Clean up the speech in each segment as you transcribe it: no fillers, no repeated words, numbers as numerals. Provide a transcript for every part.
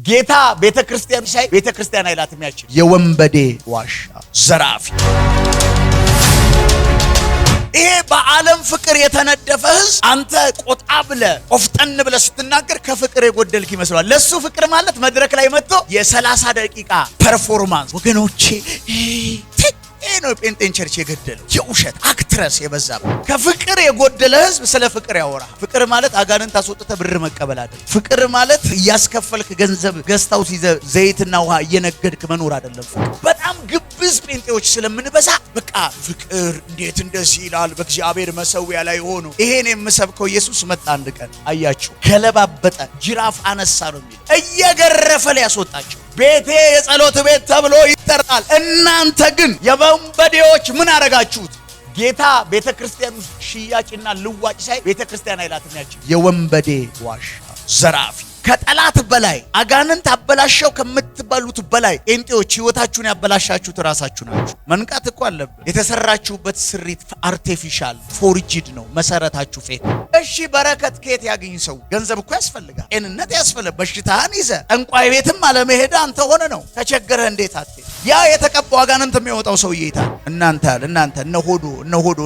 ጌታ ቤተክርስቲያን ሳይ ቤተክርስቲያን አይላትም ያቺ የወንበዴ ዋሻ ዘራፊ። ይሄ በዓለም ፍቅር የተነደፈ ህዝብ አንተ ቆጣ ብለ ቆፍጠን ብለ ስትናገር ከፍቅር የጎደልክ ይመስላል። ለሱ ፍቅር ማለት መድረክ ላይ መጥቶ የ30 ደቂቃ ፐርፎርማንስ ወገኖቼ ነው ጴንጤን ቸርች የገደለው የውሸት አክትረስ የበዛበት። ከፍቅር የጎደለ ህዝብ ስለ ፍቅር ያወራ። ፍቅር ማለት አጋንንት አስወጥተ ብር መቀበል አይደለም። ፍቅር ማለት እያስከፈልክ ገንዘብ ገዝታው ዘይትና ውሃ እየነገድክ መኖር አይደለም። ፍቅር በጣም ግብዝ ጴንጤዎች ስለምንበዛ በቃ ፍቅር እንዴት እንደዚህ ይላል በእግዚአብሔር መሰዊያ ላይ ሆኖ። ይሄን የምሰብከው ኢየሱስ መጣ አንድ ቀን አያችሁ፣ ገለባበጠ፣ ጅራፍ አነሳ ነው የሚል እየገረፈ ሊያስወጣቸው። ቤቴ የጸሎት ቤት ተብሎ ይጠራል፣ እናንተ ግን የወንበዴዎች ምን አረጋችሁት? ጌታ ቤተክርስቲያን ሽያጭና ልዋጭ ሳይ ቤተክርስቲያን አይላትም ያቺ የወንበዴ ዋሻ ዘራፊ። ከጠላት በላይ አጋንንት አበላሸው ከምትባሉት በላይ ጴንጤዎች ህይወታችሁን ያበላሻችሁት ራሳችሁ ናችሁ። መንቃት እኮ አለበት። የተሰራችሁበት ስሪት አርቲፊሻል ፎርጂድ ነው። መሰረታችሁ ፌክ። እሺ በረከት ከየት ያገኝ ሰው? ገንዘብ እኮ ያስፈልጋል፣ ጤንነት ያስፈልጋል። በሽታህን ይዘ ጠንቋይ ቤትም አለመሄድ አንተ ሆነ ነው። ተቸገረ እንዴት አትሄድ? ያ የተቀባው አጋንንት የሚወጣው ሰውዬ ይታል። እናንተ እነ ሆዶ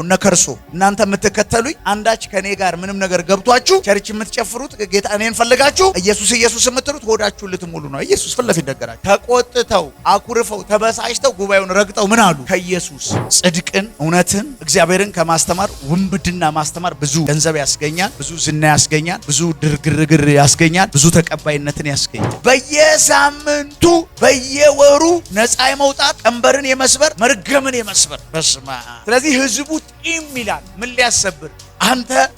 እነ ከርሶ እናንተ የምትከተሉኝ አንዳች ከኔ ጋር ምንም ነገር ገብቷችሁ ቸርች የምትጨፍሩት ጌታ እኔን ፈልጋችሁ ኢየሱስ የምትሉት ሆዳችሁ ልትሞሉ ነው። ኢየሱስ ፍለፍ ይደገራችሁ። ተቆጥተው አኩርፈው ተበሳጭተው ጉባኤውን ረግጠው ምን አሉ? ከኢየሱስ ጽድቅን እውነትን እግዚአብሔርን ከማስተማር ውንብድና ማስተማር ብዙ ገንዘብ ያስገኛል፣ ብዙ ዝና ያስገኛል፣ ብዙ ድርግርግር ያስገኛል፣ ብዙ ተቀባይነትን ያስገኛል። በየሳምንቱ በየወሩ ነፃ የመውጣት ቀንበርን የመስበር መርገምን የመስበር በስማ። ስለዚህ ህዝቡ ጢም ይላል። ምን ሊያሰብር?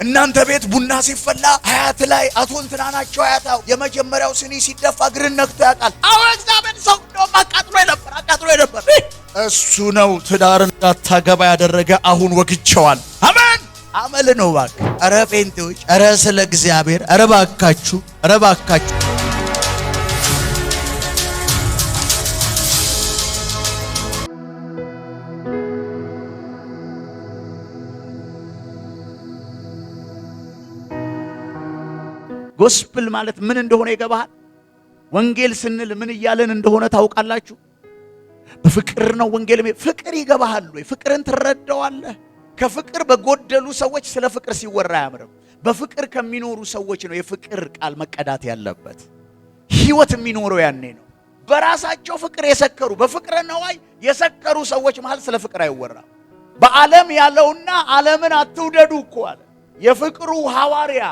እናንተ ቤት ቡና ሲፈላ አያት ላይ አቶ እንትና ናቸው አያታው የመጀመሪያው ስኒ ሲደፋ እግርን ነክቶ ያውቃል። አሁን እግዚአብሔር ሰው እንደውም አቃጥሎ ነበር። እሱ ነው ትዳር እንዳታገባ ያደረገ። አሁን ወግቸዋል። አሜን። አመል ነው ባክ። ኧረ ጴንጤዎች፣ ኧረ ስለ እግዚአብሔር፣ ኧረ ባካችሁ። ጎስፕል ማለት ምን እንደሆነ ይገባሃል? ወንጌል ስንል ምን እያለን እንደሆነ ታውቃላችሁ? በፍቅር ነው ወንጌል። ፍቅር ይገባሃል ወይ? ፍቅርን ትረዳዋለህ? ከፍቅር በጎደሉ ሰዎች ስለ ፍቅር ሲወራ አያምርም። በፍቅር ከሚኖሩ ሰዎች ነው የፍቅር ቃል መቀዳት ያለበት። ህይወት የሚኖረው ያኔ ነው። በራሳቸው ፍቅር የሰከሩ በፍቅር ነዋይ የሰከሩ ሰዎች መሃል ስለ ፍቅር አይወራም። በዓለም ያለውና ዓለምን አትውደዱ እኮ አለ የፍቅሩ ሐዋርያ።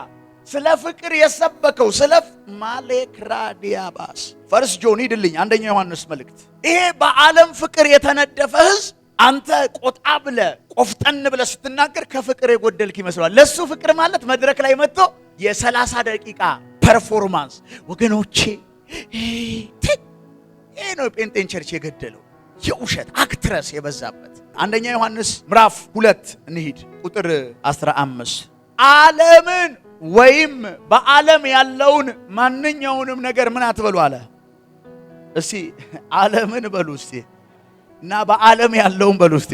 ስለ ፍቅር የሰበከው ስለ ማሌክራዲያባስ ፈርስት ጆን ሂድልኝ አንደኛ ዮሐንስ መልእክት። ይሄ በዓለም ፍቅር የተነደፈ ህዝብ አንተ ቆጣ ብለ ቆፍጠን ብለ ስትናገር ከፍቅር የጎደልክ ይመስላል። ለሱ ፍቅር ማለት መድረክ ላይ መጥቶ የ30 ደቂቃ ፐርፎርማንስ ወገኖቼ። ይሄ ነው ጴንጤን ቸርች የገደለው የውሸት አክትረስ የበዛበት። አንደኛ ዮሐንስ ምዕራፍ 2 እንሂድ ቁጥር 15 ዓለምን ወይም በዓለም ያለውን ማንኛውንም ነገር ምን አትበሉ አለ። እስቲ ዓለምን በሉ እስቲ እና በዓለም ያለውን በሉ እስቲ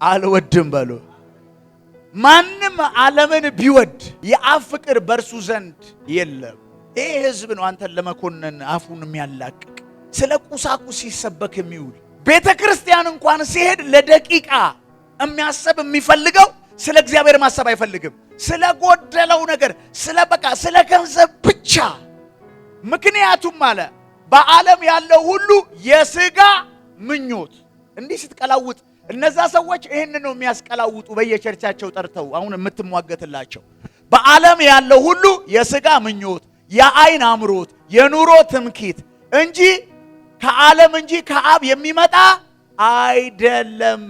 አልወድም በሉ። ማንም ዓለምን ቢወድ የአብ ፍቅር በእርሱ ዘንድ የለም። ይሄ ህዝብ ነው አንተን ለመኮነን አፉን የሚያላቅቅ ስለ ቁሳቁስ ሲሰበክ የሚውል። ቤተ ክርስቲያን እንኳን ሲሄድ ለደቂቃ የሚያሰብ የሚፈልገው ስለ እግዚአብሔር ማሰብ አይፈልግም። ስለ ጎደለው ነገር ስለ ገንዘብ ብቻ። ምክንያቱም አለ በዓለም ያለው ሁሉ የሥጋ ምኞት። እንዲህ ስትቀላውጥ እነዛ ሰዎች ይሄን ነው የሚያስቀላውጡ በየቸርቻቸው ጠርተው አሁን የምትሟገትላቸው። በዓለም ያለው ሁሉ የሥጋ ምኞት፣ የዓይን አምሮት፣ የኑሮ ትምኪት እንጂ ከዓለም እንጂ ከአብ የሚመጣ አይደለም።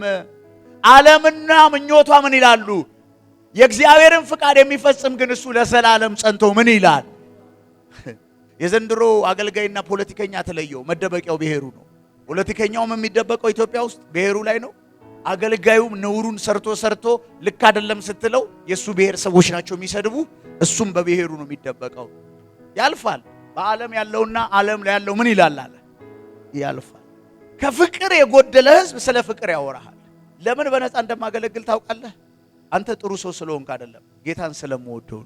ዓለምና ምኞቷ ምን ይላሉ? የእግዚአብሔርን ፍቃድ የሚፈጽም ግን እሱ ለዘላለም ጸንቶ ምን ይላል? የዘንድሮ አገልጋይና ፖለቲከኛ ተለየው። መደበቂያው ብሔሩ ነው። ፖለቲከኛውም የሚደበቀው ኢትዮጵያ ውስጥ ብሔሩ ላይ ነው። አገልጋዩም ነውሩን ሰርቶ ልክ አይደለም ስትለው የሱ ብሔር ሰዎች ናቸው የሚሰድቡ፣ እሱም በብሔሩ ነው የሚደበቀው። ያልፋል። በዓለም ያለውና ዓለም ላይ ያለው ምን ይላል አለ? ያልፋል። ከፍቅር የጎደለ ህዝብ ስለ ፍቅር ያወራሃል። ለምን በነፃ እንደማገለግል ታውቃለህ? አንተ ጥሩ ሰው ስለሆንክ አይደለም፣ ጌታን ስለምወደው።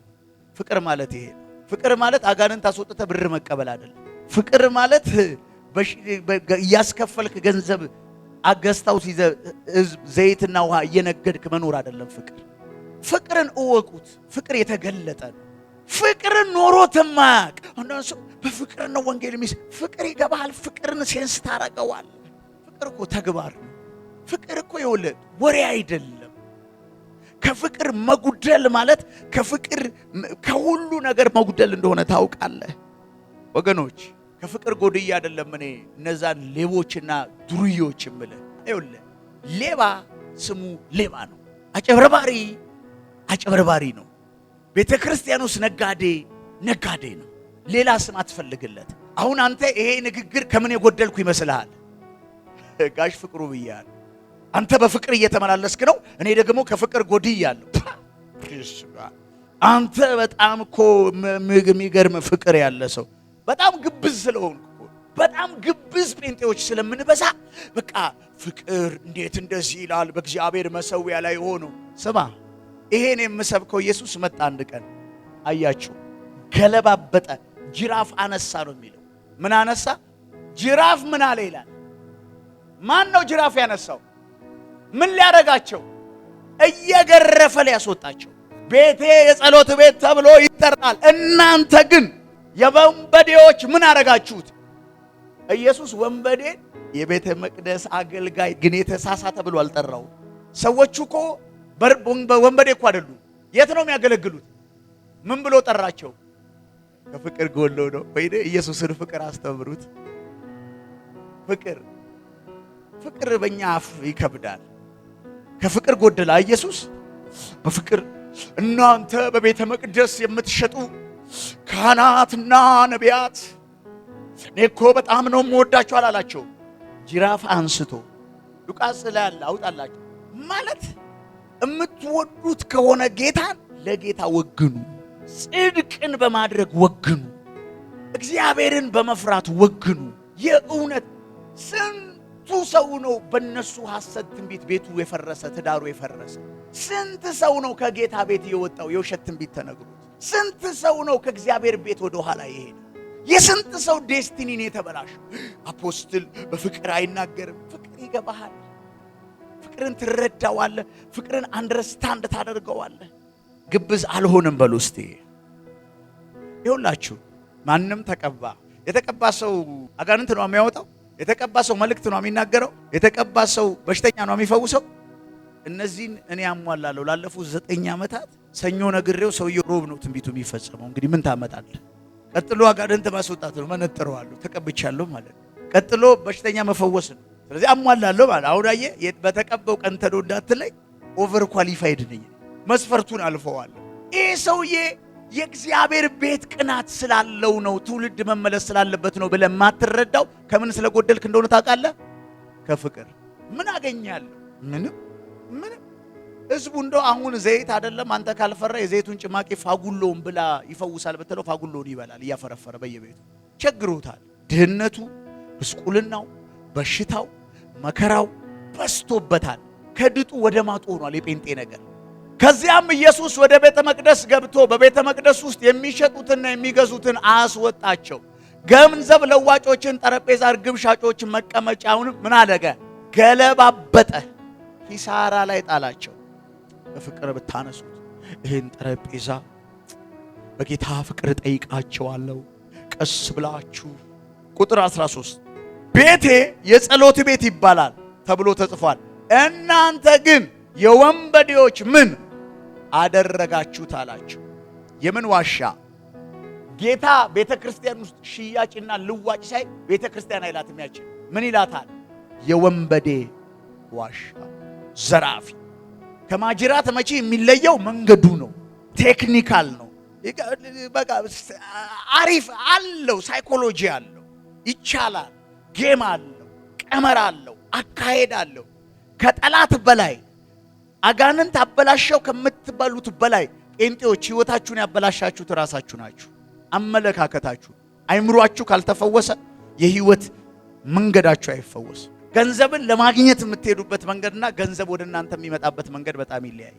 ፍቅር ማለት ይሄ። ፍቅር ማለት አጋንንት አስወጥተ ብር መቀበል አይደለም። ፍቅር ማለት እያስከፈልክ ገንዘብ አገስታው ዘይትና ውሃ እየነገድክ መኖር አይደለም። ፍቅርን እወቁት። ፍቅር የተገለጠ ነው። ፍቅርን ኖሮት ማያቅ አንዳንድ ሰው በፍቅር ነው ወንጌል የሚስ ፍቅር ይገባል። ፍቅርን ሴንስ ታረገዋል። ፍቅር እኮ ተግባር ነው። ፍቅር እኮ ይኸውልህ ወሬ አይደለም። ከፍቅር መጉደል ማለት ከፍቅር ከሁሉ ነገር መጉደል እንደሆነ ታውቃለህ ወገኖች። ከፍቅር ጎድዬ አይደለም እኔ እነዛን ሌቦችና ዱርዮች እምልህ። ይኸውልህ ሌባ ስሙ ሌባ ነው። አጨበርባሪ ነው። ቤተ ክርስቲያን ውስጥ ነጋዴ ነው። ሌላ ስም አትፈልግለት። አሁን አንተ ይሄ ንግግር ከምን የጎደልኩ ይመስልሃል? ጋሽ ፍቅሩ ብያለሁ። አንተ በፍቅር እየተመላለስክ ነው፣ እኔ ደግሞ ከፍቅር ጎድያለሁ። አንተ በጣም እኮ የሚገርም ፍቅር ያለ ሰው፣ በጣም ግብዝ ስለሆንኩ በጣም ግብዝ ጴንጤዎች ስለምንበዛ በቃ ፍቅር እንዴት እንደዚህ ይላል በእግዚአብሔር መሰዊያ ላይ ሆኖ። ስማ ይሄን የምሰብከው ኢየሱስ መጣ አንድ ቀን አያችሁ፣ ገለባበጠ፣ ጅራፍ አነሳ ነው የሚለው። ምን አነሳ? ጅራፍ ምን አለ ይላል። ማን ነው ጅራፍ ያነሳው? ምን ሊያደርጋቸው? እየገረፈ ሊያስወጣቸው። ቤቴ የጸሎት ቤት ተብሎ ይጠራል፣ እናንተ ግን የወንበዴዎች ምን አደረጋችሁት? ኢየሱስ ወንበዴን የቤተ መቅደስ አገልጋይ ግን የተሳሳተ ብሎ አልጠራው። ሰዎቹ እኮ ወንበዴ እኮ አይደሉም። የት ነው የሚያገለግሉት? ምን ብሎ ጠራቸው? ከፍቅር ጎሎ ነው ወይ? ኢየሱስን ፍቅር አስተምሩት። ፍቅር በእኛ አፍ ይከብዳል። ከፍቅር ጎደላ ኢየሱስ በፍቅር እናንተ በቤተ መቅደስ የምትሸጡ ካህናትና ነቢያት እኔ እኮ በጣም ነው የምወዳችሁ አላላቸው። ጅራፍ አንስቶ ሉቃስ ላይ ያለ አውጣላችሁ ማለት የምትወዱት ከሆነ ጌታን ለጌታ ወግኑ፣ ጽድቅን በማድረግ ወግኑ፣ እግዚአብሔርን በመፍራት ወግኑ። የእውነት ስንቱ ሰው ነው በእነሱ ሐሰት ትንቢት ቤቱ የፈረሰ፣ ትዳሩ የፈረሰ? ስንት ሰው ነው ከጌታ ቤት የወጣው የውሸት ትንቢት ተነግሮት? ስንት ሰው ነው ከእግዚአብሔር ቤት ወደ ኋላ የሄደ? የስንት ሰው ዴስቲኒን የተበላሸው? አፖስትል በፍቅር አይናገርም። ፍቅር ይገባሃል። ፍቅርን ትረዳዋለህ። ፍቅርን አንደርስታንድ ታደርገዋለህ። ግብዝ አልሆንም በሉ እስቲ። ይኸውላችሁ ማንም ተቀባ፣ የተቀባ ሰው አጋንንት ነው የሚያወጣው። የተቀባ ሰው መልእክት ነው የሚናገረው። የተቀባ ሰው በሽተኛ ነው የሚፈውሰው። እነዚህን እኔ አሟላለሁ። ላለፉት 9 ዓመታት ሰኞ ነግሬው ሰውየው ሮብ ነው ትንቢቱ የሚፈጸመው። እንግዲህ ምን ታመጣለህ? ቀጥሎ አጋንንት ማስወጣት ነው። መነጥረዋለሁ፣ ተቀብቻለሁ ማለት ነው። ቀጥሎ በሽተኛ መፈወስ ነው። ስለዚህ አሟላለሁ ማለት አሁን አየህ፣ በተቀባው ቀን ተዶ እንዳትለይ ኦቨር ኳሊፋይድ ነኝ፣ መስፈርቱን አልፈዋለሁ። ይሄ ሰውዬ የእግዚአብሔር ቤት ቅናት ስላለው ነው፣ ትውልድ መመለስ ስላለበት ነው ብለህ ማትረዳው ከምን ስለጎደልክ እንደሆነ ታውቃለህ? ከፍቅር። ምን አገኛለሁ? ምንም። ህዝቡ እንደው አሁን ዘይት አይደለም አንተ ካልፈራ የዘይቱን ጭማቂ ፋጉሎውን ብላ ይፈውሳል ብትለው ፋጉሎውን ይበላል እያፈረፈረ በየቤቱ። ቸግሮታል። ድህነቱ፣ ብስቁልናው፣ በሽታው፣ መከራው በስቶበታል። ከድጡ ወደ ማጡ ሆኗል የጴንጤ ነገር። ከዚያም ኢየሱስ ወደ ቤተ መቅደስ ገብቶ በቤተ መቅደስ ውስጥ የሚሸጡትና የሚገዙትን አስወጣቸው። ገንዘብ ለዋጮችን፣ ጠረጴዛ፣ ርግብ ሻጮችን መቀመጫውን ምን አደረገ? ገለባበጠ፣ ኪሳራ ላይ ጣላቸው። በፍቅር ብታነሱት ይህን ጠረጴዛ በጌታ ፍቅር ጠይቃቸዋለሁ፣ ቀስ ብላችሁ። ቁጥር 13 ቤቴ የጸሎት ቤት ይባላል ተብሎ ተጽፏል፣ እናንተ ግን የወንበዴዎች ምን አደረጋችሁት አላቸው። የምን ዋሻ? ጌታ ቤተ ክርስቲያን ውስጥ ሽያጭና ልዋጭ ሳይ ቤተ ክርስቲያን አይላትም። ያችን ምን ይላታል? የወንበዴ ዋሻ። ዘራፊ ከማጅራት መቼ የሚለየው መንገዱ ነው። ቴክኒካል ነው። በቃ አሪፍ አለው፣ ሳይኮሎጂ አለው፣ ይቻላል፣ ጌም አለው፣ ቀመር አለው፣ አካሄድ አለው። ከጠላት በላይ አጋንንት አበላሸው ከምትባሉት በላይ ጴንጤዎች ህይወታችሁን ያበላሻችሁት ራሳችሁ ናችሁ። አመለካከታችሁ፣ አይምሯችሁ ካልተፈወሰ የህይወት መንገዳችሁ አይፈወስ። ገንዘብን ለማግኘት የምትሄዱበት መንገድና ገንዘብ ወደ እናንተ የሚመጣበት መንገድ በጣም ይለያያል።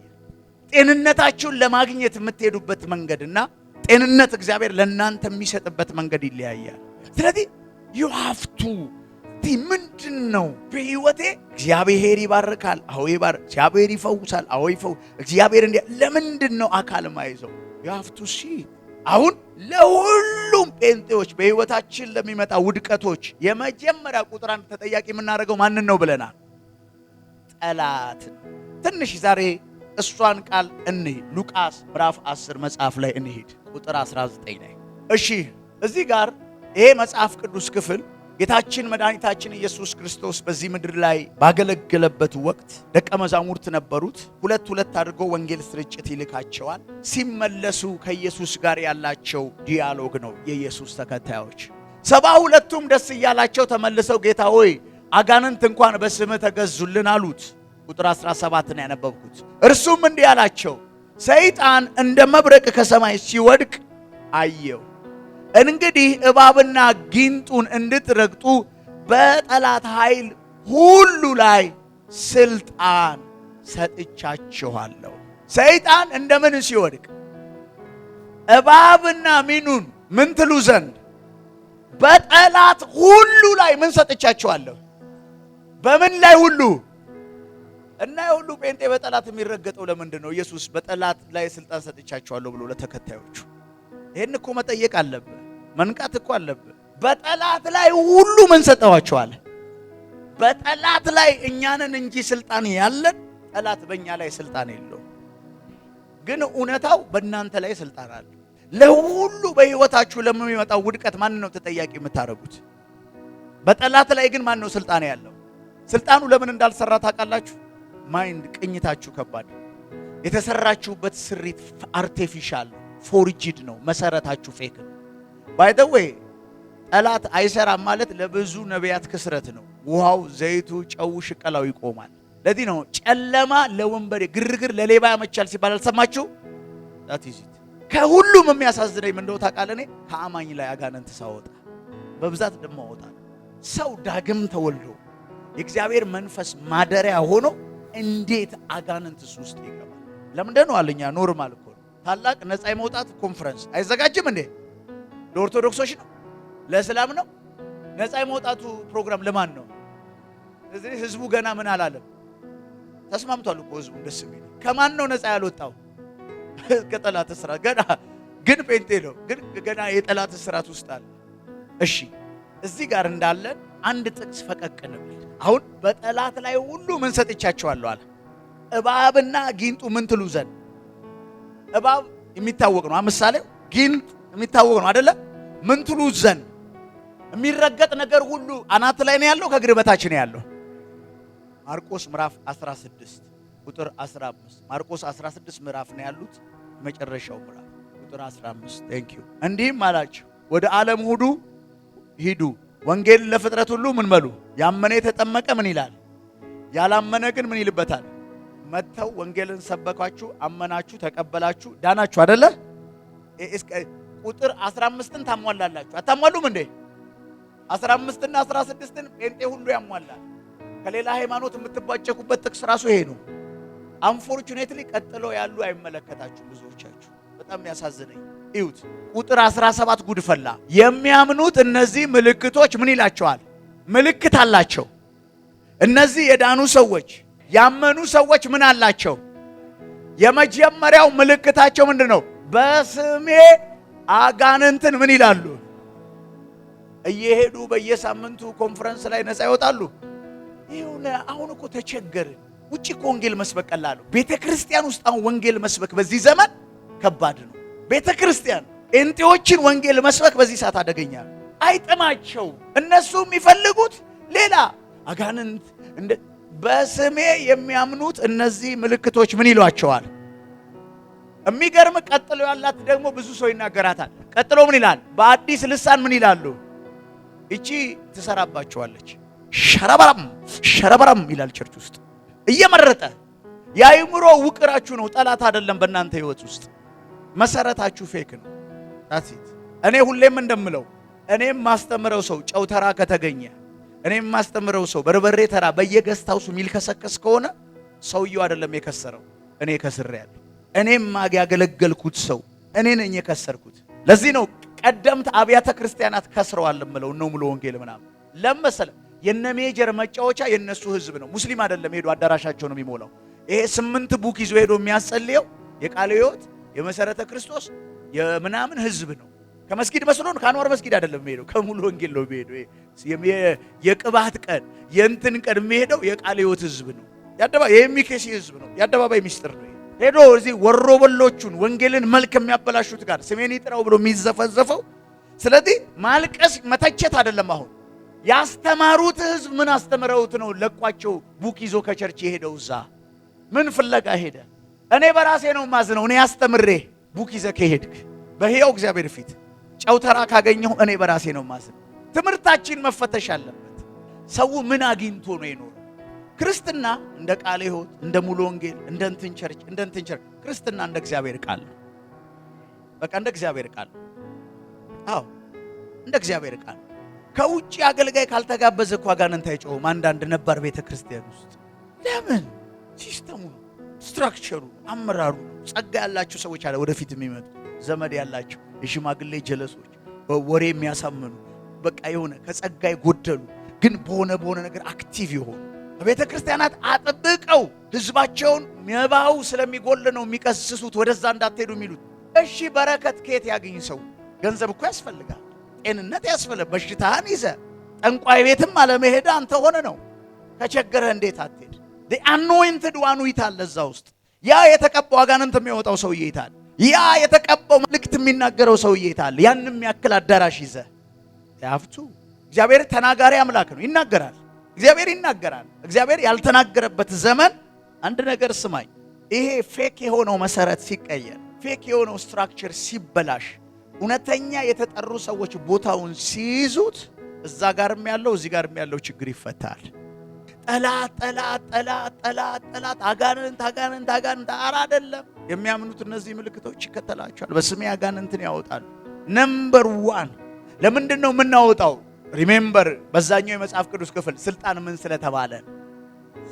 ጤንነታችሁን ለማግኘት የምትሄዱበት መንገድና ጤንነት እግዚአብሔር ለእናንተ የሚሰጥበት መንገድ ይለያያል። ስለዚህ you have to ምንድነው በህይወቴ እግዚአብሔር ይባርካል፣ አዎ ይባርክ፣ እግዚአብሔር ይፈውሳል፣ አዎ ይፈውስ፣ እግዚአብሔር ለምንድነው አካል ማይዘው? you have to see አሁን ለሁሉም ጴንጤዎች በህይወታችን ለሚመጣ ውድቀቶች የመጀመሪያ ቁጥር አንድ ተጠያቂ የምናደርገው ማንን ነው ብለናል? ጠላት። ትንሽ ዛሬ እሷን ቃል እንሂድ። ሉቃስ ምዕራፍ 10 መጽሐፍ ላይ እንሂድ፣ ቁጥር 19 ላይ። እሺ እዚህ ጋር ይሄ መጽሐፍ ቅዱስ ክፍል ጌታችን መድኃኒታችን ኢየሱስ ክርስቶስ በዚህ ምድር ላይ ባገለገለበት ወቅት ደቀ መዛሙርት ነበሩት። ሁለት ሁለት አድርጎ ወንጌል ስርጭት ይልካቸዋል። ሲመለሱ ከኢየሱስ ጋር ያላቸው ዲያሎግ ነው የኢየሱስ ተከታዮች። 72ቱም ደስ እያላቸው ተመልሰው ጌታ ሆይ አጋንንት እንኳን በስምህ ተገዙልን አሉት። ቁጥር 17 ነው ያነበብኩት። እርሱም እንዲህ አላቸው፣ ሰይጣን እንደ መብረቅ ከሰማይ ሲወድቅ አየው። እንግዲህ እባብና ጊንጡን እንድትረግጡ በጠላት ኃይል ሁሉ ላይ ስልጣን ሰጥቻችኋለሁ። ሰይጣን እንደምን ሲወድቅ? እባብና ሚኑን ምን ትሉ ዘንድ በጠላት ሁሉ ላይ ምን ሰጥቻችኋለሁ? በምን ላይ ሁሉ? እና የሁሉ ጴንጤ በጠላት የሚረገጠው ለምንድን ነው? ኢየሱስ በጠላት ላይ ስልጣን ሰጥቻችኋለሁ ብሎ ለተከታዮቹ ይሄን እኮ መጠየቅ አለብህ፣ መንቃት እኮ አለብህ። በጠላት ላይ ሁሉ ምን ሰጠዋቸዋል? በጠላት ላይ እኛንን እንጂ ስልጣን ያለን፣ ጠላት በእኛ ላይ ስልጣን የለውም። ግን እውነታው በእናንተ ላይ ስልጣን አለ። ለሁሉ በህይወታችሁ ለሚመጣው ውድቀት ማን ነው ተጠያቂ የምታደርጉት? በጠላት ላይ ግን ማን ነው ስልጣን ያለው? ስልጣኑ ለምን እንዳልሰራ ታውቃላችሁ? ማይንድ ቅኝታችሁ ከባድ፣ የተሰራችሁበት ስሪት አርቲፊሻል ፎርጂድ ነው። መሰረታችሁ ፌክ ነው። ባይ ዘ ዌይ ጠላት አይሰራም ማለት ለብዙ ነቢያት ክስረት ነው። ውሃው፣ ዘይቱ፣ ጨው፣ ሽቀላው ይቆማል። ለዚህ ነው ጨለማ ለወንበዴ ግርግር ለሌባ ያመቻል ሲባል አልሰማችሁ? ዳት ኢዝ ኢት። ከሁሉም የሚያሳዝነኝ ምን እንደው ታውቃለህ? እኔ ከአማኝ ላይ አጋንንት ሳወጣ በብዛት ደሞ አወጣ። ሰው ዳግም ተወልዶ የእግዚአብሔር መንፈስ ማደሪያ ሆኖ እንዴት አጋንንት ውስጥ ይገባል? ለምንድን ነው አለኛ ኖርማል እኮ ታላቅ ነፃ የመውጣት ኮንፈረንስ አይዘጋጅም እንዴ? ለኦርቶዶክሶች ነው? ለእስላም ነው? ነፃ የመውጣቱ ፕሮግራም ለማን ነው? እዚህ ህዝቡ ገና ምን አላለም? ተስማምቷል እኮ ህዝቡ። ደስ የሚል ከማን ነው ነፃ ያልወጣው? ከጠላት እስራት ገና ግን ጴንጤ ነው ግን ገና የጠላት እስራት ውስጥ አለ። እሺ እዚህ ጋር እንዳለን አንድ ጥቅስ ፈቀቅ እንበል። አሁን በጠላት ላይ ሁሉ ምን ሰጥቻቸዋለሁ አለ። እባብና ጊንጡ ምን ትሉ ዘንድ። እባብ የሚታወቅ ነው ምሳሌው፣ ጊንጥ የሚታወቅ ነው አይደለ? ምን ትሉ ዘንድ የሚረገጥ ነገር ሁሉ አናት ላይ ነው ያለው፣ ከእግር በታች ነው ያለው። ማርቆስ ምዕራፍ 16 ቁጥር 15። ማርቆስ 16 ምዕራፍ ነው ያሉት፣ መጨረሻው ምዕራፍ ቁጥር 15። ቴንክ ዩ። እንዲህም አላቸው ወደ ዓለም ሁሉ ሂዱ፣ ወንጌል ለፍጥረት ሁሉ ምን በሉ። ያመነ የተጠመቀ ምን ይላል? ያላመነ ግን ምን ይልበታል? መተው ወንጌልን ሰበካችሁ፣ አመናችሁ፣ ተቀበላችሁ፣ ዳናችሁ አይደለ? ቁጥር 15ን ታሟላላችሁ። አታሟሉም እንዴ? 15ና 16ን ጴንጤ ሁሉ ያሟላል። ከሌላ ሃይማኖት የምትባጨኩበት ጥቅስ ራሱ ይሄ ነው። አንፎርቹኔትሊ ቀጥሎ ያሉ አይመለከታችሁ ብዙዎቻችሁ። በጣም ያሳዝነኝ እዩት። ቁጥር 17 ጉድፈላ የሚያምኑት እነዚህ ምልክቶች ምን ይላቸዋል? ምልክት አላቸው። እነዚህ የዳኑ ሰዎች ያመኑ ሰዎች ምን አላቸው? የመጀመሪያው ምልክታቸው ምንድነው? በስሜ አጋንንትን ምን ይላሉ? እየሄዱ በየሳምንቱ ኮንፈረንስ ላይ ነፃ ይወጣሉ። ይሁን አሁን እኮ ተቸገርን። ውጪ እኮ ወንጌል መስበክ ቀላል ነው። ቤተክርስቲያን ውስጥ አሁን ወንጌል መስበክ በዚህ ዘመን ከባድ ነው። ቤተክርስቲያን ጴንጤዎችን ወንጌል መስበክ በዚህ ሰዓት አደገኛ ነው። አይጥማቸው። እነሱ የሚፈልጉት ሌላ አጋንንት በስሜ የሚያምኑት እነዚህ ምልክቶች ምን ይሏቸዋል? የሚገርም ቀጥሎ ያላት ደግሞ ብዙ ሰው ይናገራታል። ቀጥሎ ምን ይላል? በአዲስ ልሳን ምን ይላሉ? እቺ ትሰራባቸዋለች። ሸረበራም ይላል ቸርች ውስጥ እየመረጠ የአእምሮ ውቅራችሁ ነው። ጠላት አይደለም። በእናንተ ህይወት ውስጥ መሰረታችሁ ፌክ ነው። ታሲት እኔ ሁሌም እንደምለው እኔም ማስተምረው ሰው ጨው ተራ ከተገኘ እኔም ማስተምረው ሰው በርበሬ ተራ በየገስታውሱ ሚልከሰከስ ከሆነ ሰውየው አይደለም የከሰረው፣ እኔ ከስሬያለሁ። እኔም ያገለገልኩት ሰው እኔ ነኝ የከሰርኩት። ለዚህ ነው ቀደምት አብያተ ክርስቲያናት ከስረዋል እምለው ነው ሙሉ ወንጌል ምናምን ለምሳሌ የነ ሜጀር መጫወቻ የነሱ ህዝብ ነው። ሙስሊም አይደለም ሄዶ አዳራሻቸው ነው የሚሞላው። ይሄ 8 ቡክ ይዞ ሄዶ የሚያጸልየው የቃለ ሕይወት የመሰረተ ክርስቶስ የምናምን ህዝብ ነው። ከመስጊድ መስሎን ከአንዋር መስጊድ አይደለም የሚሄደው ከሙሉ ወንጌል ነው የሚሄደው። የቅባት ቀን የእንትን ቀን የሚሄደው የቃለ ሕይወት ህዝብ ነው። የሚኬሲ ህዝብ ነው። የአደባባይ ሚስጥር ነው። ሄዶ እዚህ ወሮበሎቹን ወንጌልን መልክ የሚያበላሹት ጋር ስሜን ይጥራው ብሎ የሚዘፈዘፈው። ስለዚህ ማልቀስ መተቸት አይደለም። አሁን ያስተማሩት ህዝብ ምን አስተምረውት ነው ለቋቸው ቡክ ይዞ ከቸርች የሄደው? እዛ ምን ፍለጋ ሄደ? እኔ በራሴ ነው ማዝነው። እኔ ያስተምሬ ቡክ ይዘ ከሄድክ በሕያው እግዚአብሔር ፊት ጨውተራ ካገኘሁ እኔ በራሴ ነው ማዝነው። ትምህርታችን መፈተሽ አለበት። ሰው ምን አግኝቶ ነው የኖረው? ክርስትና እንደ ቃለ ሕይወት እንደ ሙሉ ወንጌል እንደ እንትን ቸርች ክርስትና እንደ እግዚአብሔር ቃል ነው። በቃ እንደ እግዚአብሔር ቃል። አዎ እንደ እግዚአብሔር ቃል። ከውጪ አገልጋይ ካልተጋበዘ እኮ አጋንንት አይጮህም። አንዳንድ ነባር ቤተክርስቲያን ውስጥ ለምን? ሲስተሙ ነው፣ ስትራክቸሩ፣ አመራሩ። ጸጋ ያላቸው ሰዎች አለ ወደፊት የሚመጡ ዘመድ ያላቸው የሽማግሌ ጀለሶች ወሬ የሚያሳምኑ በቃ የሆነ ከጸጋ የጎደሉ ግን በሆነ ነገር አክቲቭ የሆኑ ቤተ ክርስቲያናት አጥብቀው ህዝባቸውን መባው ስለሚጎል ነው የሚቀስሱት፣ ወደዛ እንዳትሄዱ የሚሉት። እሺ በረከት ከየት ያገኝ ሰው? ገንዘብ እኮ ያስፈልጋል፣ ጤንነት ያስፈልጋል። በሽታህን ይዘ ጠንቋይ ቤትም አለመሄድ አንተ ሆነ ነው። ከቸገረ እንዴት አትሄድ? the anointed one ይታል እዛ ውስጥ። ያ የተቀባው አጋንንት የሚወጣው ሰውዬ ይታል። ያ የተቀባው መልእክት የሚናገረው ሰውዬ ይታል። ያንንም ያክል አዳራሽ ይዘ ያፍቱ። እግዚአብሔር ተናጋሪ አምላክ ነው፣ ይናገራል። እግዚአብሔር ይናገራል። እግዚአብሔር ያልተናገረበት ዘመን አንድ ነገር ስማኝ፣ ይሄ ፌክ የሆነው መሰረት ሲቀየር፣ ፌክ የሆነው ስትራክቸር ሲበላሽ፣ እውነተኛ የተጠሩ ሰዎች ቦታውን ሲይዙት፣ እዛ ጋርም ያለው እዚህ ጋርም ያለው ችግር ይፈታል። ጠላት አጋንንት አራ አይደለም። የሚያምኑት እነዚህ ምልክቶች ይከተላቸዋል። በስሜ አጋንንትን ያወጣሉ። ነምበር 1 ለምንድን ነው የምናወጣው? ሪሜምበር በዛኛው የመጽሐፍ ቅዱስ ክፍል ስልጣን ምን ስለተባለ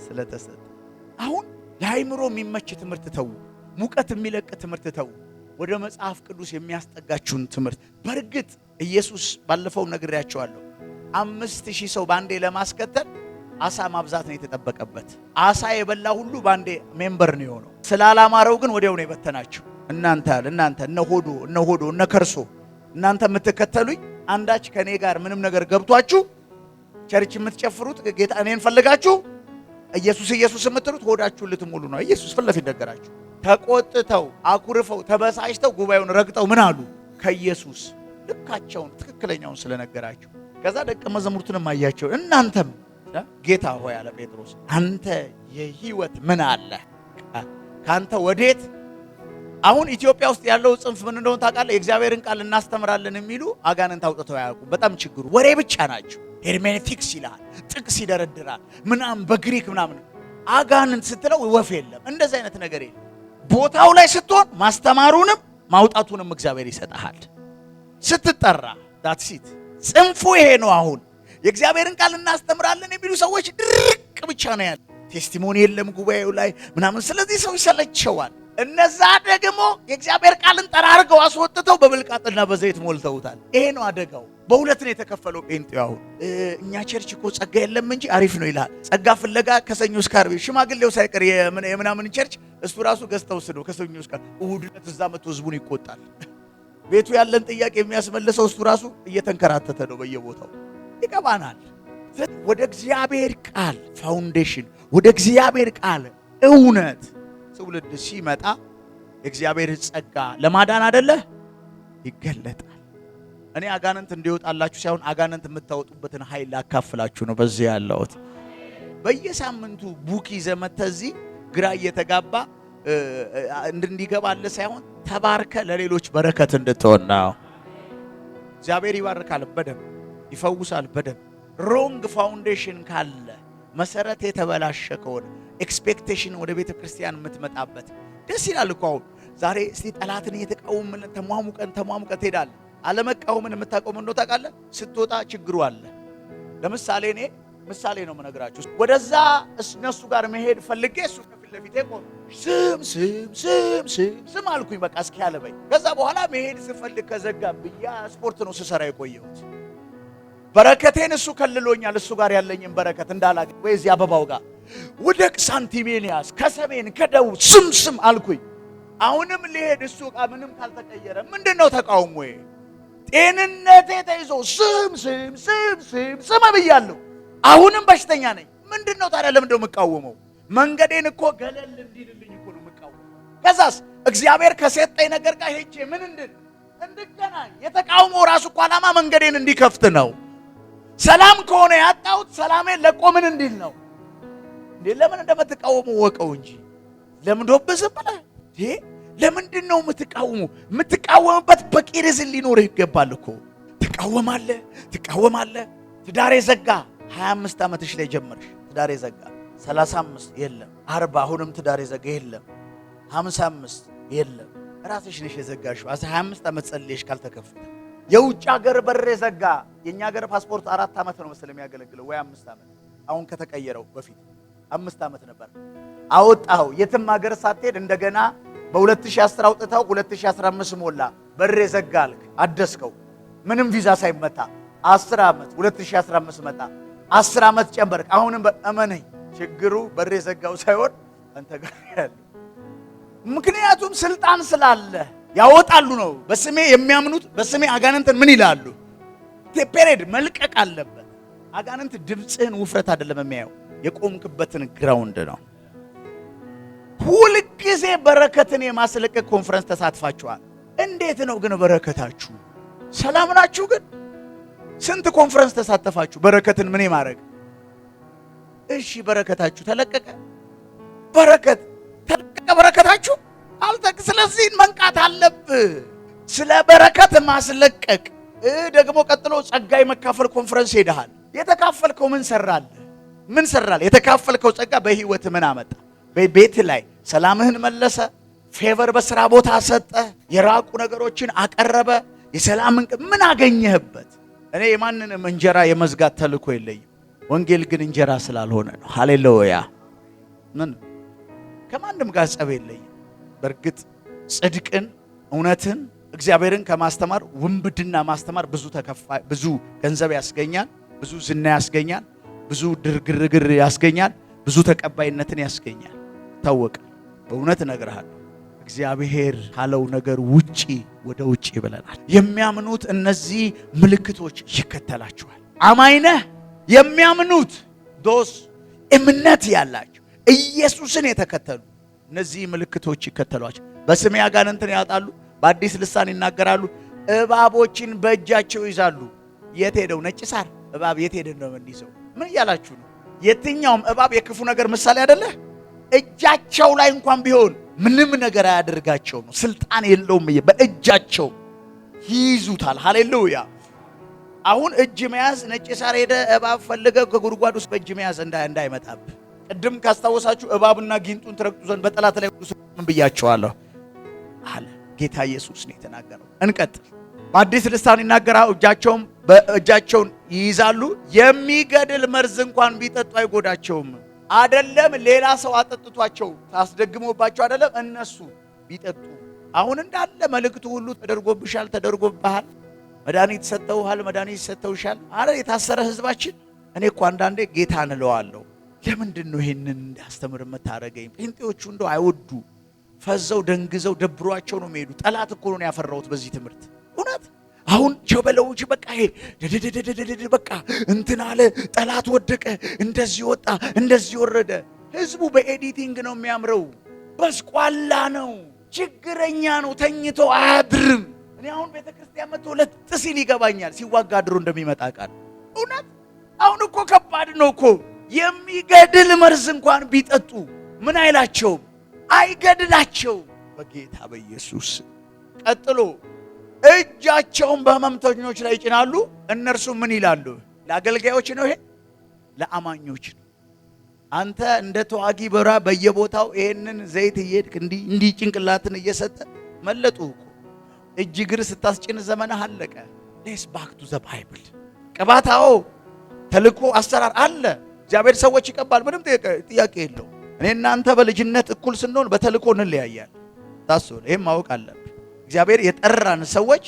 ስለተሰጠ። አሁን ለአይምሮ የሚመች ትምህርት ተው፣ ሙቀት የሚለቅ ትምህርት ተው፣ ወደ መጽሐፍ ቅዱስ የሚያስጠጋችሁን ትምህርት። በእርግጥ ኢየሱስ ባለፈው ነግሬያቸዋለሁ፣ 5000 ሰው ባንዴ ለማስከተል አሳ ማብዛት ነው የተጠበቀበት። አሳ የበላ ሁሉ ባንዴ ሜምበር ነው የሆነው። ስላላማረው ግን ወዲያው ነው የበተናቸው። እናንተ እነ ሆዶ እነ ከርሶ እናንተ የምትከተሉኝ አንዳች ከኔ ጋር ምንም ነገር ገብቷችሁ ቸርች የምትጨፍሩት ጌታ እኔን ፈልጋችሁ ኢየሱስ የምትሉት ሆዳችሁ ልትሞሉ ነው። ኢየሱስ ፊት ለፊት ነገራችሁ። ተቆጥተው አኩርፈው ተበሳጭተው ጉባኤውን ረግጠው ምን አሉ? ከኢየሱስ ልካቸውን ትክክለኛውን ስለነገራችሁ። ከዛ ደቀ መዛሙርቱንም አያቸው። እናንተም ጌታ ሆይ አለ ጴጥሮስ፣ አንተ የሕይወት ምን አለ ካንተ ወዴት? አሁን ኢትዮጵያ ውስጥ ያለው ጽንፍ ምን እንደሆነ ታውቃለህ? የእግዚአብሔርን ቃል እናስተምራለን የሚሉ አጋንንት አውጥተው ያውቁ። በጣም ችግሩ ወሬ ብቻ ናቸው። ሄርሜኔቲክስ ይላል፣ ጥቅስ ይደረድራል፣ ምናምን በግሪክ ምናምን። አጋንንት ስትለው ወፍ የለም፣ እንደዚህ አይነት ነገር የለም። ቦታው ላይ ስትሆን ማስተማሩንም ማውጣቱንም እግዚአብሔር ይሰጣል። ስትጠራ ዳትሲት ጽንፉ ይሄ ነው። አሁን የእግዚአብሔርን ቃል እናስተምራለን የሚሉ ሰዎች ድርቅ ብቻ ነው ያለ። ቴስቲሞኒ የለም ጉባኤው ላይ ምናምን። ስለዚህ ሰው ይሰለቸዋል። እነዛ ደግሞ የእግዚአብሔር ቃልን ጠራርገው አስወጥተው በብልቃጥና በዘይት ሞልተውታል። ይሄ ነው አደጋው። በሁለት ነው የተከፈለው ጴንጤው። አሁን እኛ ቸርች እኮ ጸጋ የለም እንጂ አሪፍ ነው ይላል። ጸጋ ፍለጋ ከሰኞ እስከ ዓርብ ሽማግሌው ሳይቀር የምናምን ቸርች እሱ ራሱ ገዝተው ወስደው ከሰኞ እስከ እሑድ ዕለት እዛ መጥቶ ህዝቡን ይቆጣል። ቤቱ ያለን ጥያቄ የሚያስመልሰው እሱ ራሱ እየተንከራተተ ነው በየቦታው። ይገባናል። ወደ እግዚአብሔር ቃል ፋውንዴሽን፣ ወደ እግዚአብሔር ቃል እውነት ትውልድ ሲመጣ የእግዚአብሔር ጸጋ ለማዳን አይደለ ይገለጣል። እኔ አጋንንት እንዲወጣላችሁ ሳይሆን አጋንንት የምታወጡበትን ኃይል ላካፍላችሁ ነው በዚህ ያለሁት። በየሳምንቱ ቡክ ይዘህ መተህ እዚህ ግራ እየተጋባ እንዲገባልህ ሳይሆን ተባርከ ለሌሎች በረከት እንድትሆን ነው። እግዚአብሔር ይባርካል፣ በደንብ ይፈውሳል። በደንብ ሮንግ ፋውንዴሽን ካለ መሰረት የተበላሸ ከሆነ ኤክስፔክቴሽን ወደ ቤተ ክርስቲያን የምትመጣበት ደስ ይላል እኮ። አሁን ዛሬ እስቲ ጠላትን እየተቃወምን ተሟሙቀን ትሄዳለህ። አለመቃወምን የምታቆመው እንደው ታውቃለህ፣ ስትወጣ ችግሩ አለ። ለምሳሌ እኔ ምሳሌ ነው የምነግራችሁ። ወደዛ እነሱ ጋር መሄድ ፈልጌ እሱ ከፊት ለፊቴ ቆም። ስም አልኩኝ። በቃ እስኪ ያለበኝ። ከዛ በኋላ መሄድ ስፈልግ ከዘጋብኝ ያ ስፖርት ነው ስሰራ የቆየሁት። በረከቴን እሱ ከልሎኛል። እሱ ጋር ያለኝን በረከት እንዳላገኝ ወይ እዚህ አበባው ጋር ውደቅ ሳንቲሜን ያዝ ከሰሜን ከደቡብ ስም አልኩኝ። አሁንም ልሄድ እሱ ጋር ምንም ካልተቀየረ ምንድነው ተቃውሞዬ? ጤንነቴ ተይዞ ስም ብያለሁ። አሁንም በሽተኛ ነኝ። ምንድነው ታዲያ? ለምንድነው የምቃወመው? መንገዴን እኮ ገለል እንዲልልኝ እኮ ነው የምቃወመው። ከዛስ እግዚአብሔር ከሰጠኝ ነገር ጋር ሄጄ ምን እንድገናኝ። የተቃውሞ ራሱ እኮ ዓላማ መንገዴን እንዲከፍት ነው። ሰላም ከሆነ ያጣሁት ሰላሜን ለቆ ምን እንዲል ነው እንዴ? ለምን እንደምትቃወሙ ወቀው እንጂ ለምንዶብስ ብለህ እንዴ? ለምንድን ነው የምትቃወሙ? የምትቃወምበት በቂ ርዝን ሊኖርህ ይገባል እኮ። ትቃወማለህ። ትዳሬ ዘጋ 25 ዓመትሽ ላይ ጀመርሽ። ትዳሬ ዘጋ 35 የለም 40 አሁንም ትዳሬ ዘጋ የለም 55 የለም። ራስሽ ነሽ የዘጋሽው። 25 ዓመት ጸልየሽ ካልተከፈተ የውጭ ሀገር በር ዘጋ። የኛ ሀገር ፓስፖርት 4 ዓመት ነው መሰለኝ የሚያገለግለው ወይ 5 ዓመት። አሁን ከተቀየረው በፊት 5 ዓመት ነበር። አወጣው የትም ሀገር ሳትሄድ እንደገና በ2010 አውጥተው 2015 ሞላ። በር ዘጋልክ አደስከው ምንም ቪዛ ሳይመታ 10 ዓመት 2015 መጣ 10 ዓመት ጨምበርክ። አሁንም በእመነኝ ችግሩ በር ዘጋው ሳይሆን አንተ ጋር ያለ። ምክንያቱም ስልጣን ስላለ ያወጣሉ ነው። በስሜ የሚያምኑት በስሜ አጋንንትን ምን ይላሉ? ፔሬድ መልቀቅ አለበት። አጋንንት ድምፅህን ውፍረት አይደለም የሚያየው የቆምክበትን ግራውንድ ነው። ሁል ጊዜ በረከትን የማስለቀቅ ኮንፈረንስ ተሳትፋችኋል። እንዴት ነው ግን በረከታችሁ? ሰላም ናችሁ? ግን ስንት ኮንፈረንስ ተሳተፋችሁ? በረከትን ምን ማድረግ? እሺ በረከታችሁ ተለቀቀ? በረከታችሁ አልተቅ። ስለዚህ መንቃት አለብህ። ስለ በረከት ማስለቀቅ ደግሞ ቀጥሎ ጸጋ የመካፈል ኮንፈረንስ ሄደሃል። የተካፈልከው ምን ሰራል? የተካፈልከው ጸጋ በህይወት ምን አመጣ? በቤት ላይ ሰላምህን መለሰ። ፌቨር በስራ ቦታ ሰጠ። የራቁ ነገሮችን አቀረበ። የሰላምን ምን አገኘህበት? እኔ የማንንም እንጀራ የመዝጋት ተልእኮ የለኝም። ወንጌል ግን እንጀራ ስላልሆነ ነው። ሃሌሉያ። ምን ከማንም ጋር ጸብ የለኝም። በእርግጥ ጽድቅን፣ እውነትን፣ እግዚአብሔርን ከማስተማር ውንብድና ማስተማር ብዙ ገንዘብ ያስገኛል፣ ብዙ ዝና ያስገኛል፣ ብዙ ድርግርግር ያስገኛል፣ ብዙ ተቀባይነትን ያስገኛል። ታወቀ። በእውነት እነግርሃለሁ እግዚአብሔር ካለው ነገር ውጪ ወደ ውጪ ብለናል። የሚያምኑት እነዚህ ምልክቶች ይከተላቸዋል። አማኝ ነህ የሚያምኑት ዶስ እምነት ያላቸው ኢየሱስን የተከተሉ እነዚህ ምልክቶች ይከተሏቸው። በስሜ አጋንንትን ያወጣሉ፣ በአዲስ ልሳን ይናገራሉ፣ እባቦችን በእጃቸው ይዛሉ። የት ሄደው? ነጭ ሳር እባብ የት ሄደ ነው እንዲሰው? ምን እያላችሁ ነው? የትኛውም እባብ የክፉ ነገር ምሳሌ አይደለ? እጃቸው ላይ እንኳን ቢሆን ምንም ነገር አያደርጋቸው ነው። ስልጣን የለውም። በእጃቸው ይይዙታል። ሃሌሉያ። አሁን እጅ መያዝ ነጭ ሳር ሄደ እባብ ፈልገው ከጉድጓድ ውስጥ በእጅ መያዝ እንዳይመጣብ። ቅድም ካስታወሳችሁ እባብና ጊንጡን ትረግጡ ዘንድ በጠላት ላይ ምን ብያቸዋለሁ አለ ጌታ ኢየሱስ ነው የተናገረው። እንቀጥል። በአዲስ ልሳን ይናገራል። እጃቸውን ይይዛሉ፣ የሚገድል መርዝ እንኳን ቢጠጡ አይጎዳቸውም። አይደለም ሌላ ሰው አጠጥቷቸው ታስደግሞባቸው አይደለም እነሱ ቢጠጡ። አሁን እንዳለ መልእክቱ ሁሉ ተደርጎብሃል። መድኃኒት ሰጥተውሃል፣ መድኃኒት ሰጥተውሻል። አረ የታሰረ ህዝባችን። እኔ እኮ አንዳንዴ ጌታን እለዋለሁ፣ ለምንድን ነው ይሄንን እንዳስተምር የምታረገኝ? ጴንጤዎቹ እንደው አይወዱ፣ ፈዘው ደንግዘው ደብሯቸው ነው የሚሄዱ። ጠላት እኮ ነው ያፈራሁት በዚህ ትምህርት። እውነት አሁን ቸበለውጂ በቃ ይሄ ደደደደደደ በቃ እንትን አለ፣ ጠላት ወደቀ፣ እንደዚህ ወጣ፣ እንደዚህ ወረደ። ህዝቡ በኤዲቲንግ ነው የሚያምረው። በስቋላ ነው፣ ችግረኛ ነው፣ ተኝቶ አያድርም። እኔ አሁን ቤተክርስቲያን መጥቶ ለጥ ሲል ይገባኛል፣ ሲዋጋ አድሮ እንደሚመጣ ቃል። እውነት አሁን እኮ ከባድ ነው እኮ። የሚገድል መርዝ እንኳን ቢጠጡ ምን አይላቸውም፣ አይገድላቸው በጌታ በኢየሱስ። ቀጥሎ እጃቸውን በህመምተኞች ላይ ይጭናሉ። እነርሱ ምን ይላሉ? ለአገልጋዮች ነው ይሄ፣ ለአማኞች ነው። አንተ እንደ ተዋጊ በራ በየቦታው ይሄንን ዘይት እየሄድክ እንዲህ ጭንቅላትን እየሰጠ መለጡ እኮ። እጅ እግር ስታስጭን ዘመንህ አለቀ። ሌስ ባክ ቱ ዘ ባይብል። ቅባታው ተልኮ አሰራር አለ። እግዚአብሔር ሰዎች ይቀባል፣ ምንም ጥያቄ የለው። እኔ እናንተ በልጅነት እኩል ስንሆን በተልእኮ እንለያያለን። ታስቡ። ይሄን ማወቅ አለብን። እግዚአብሔር የጠራን ሰዎች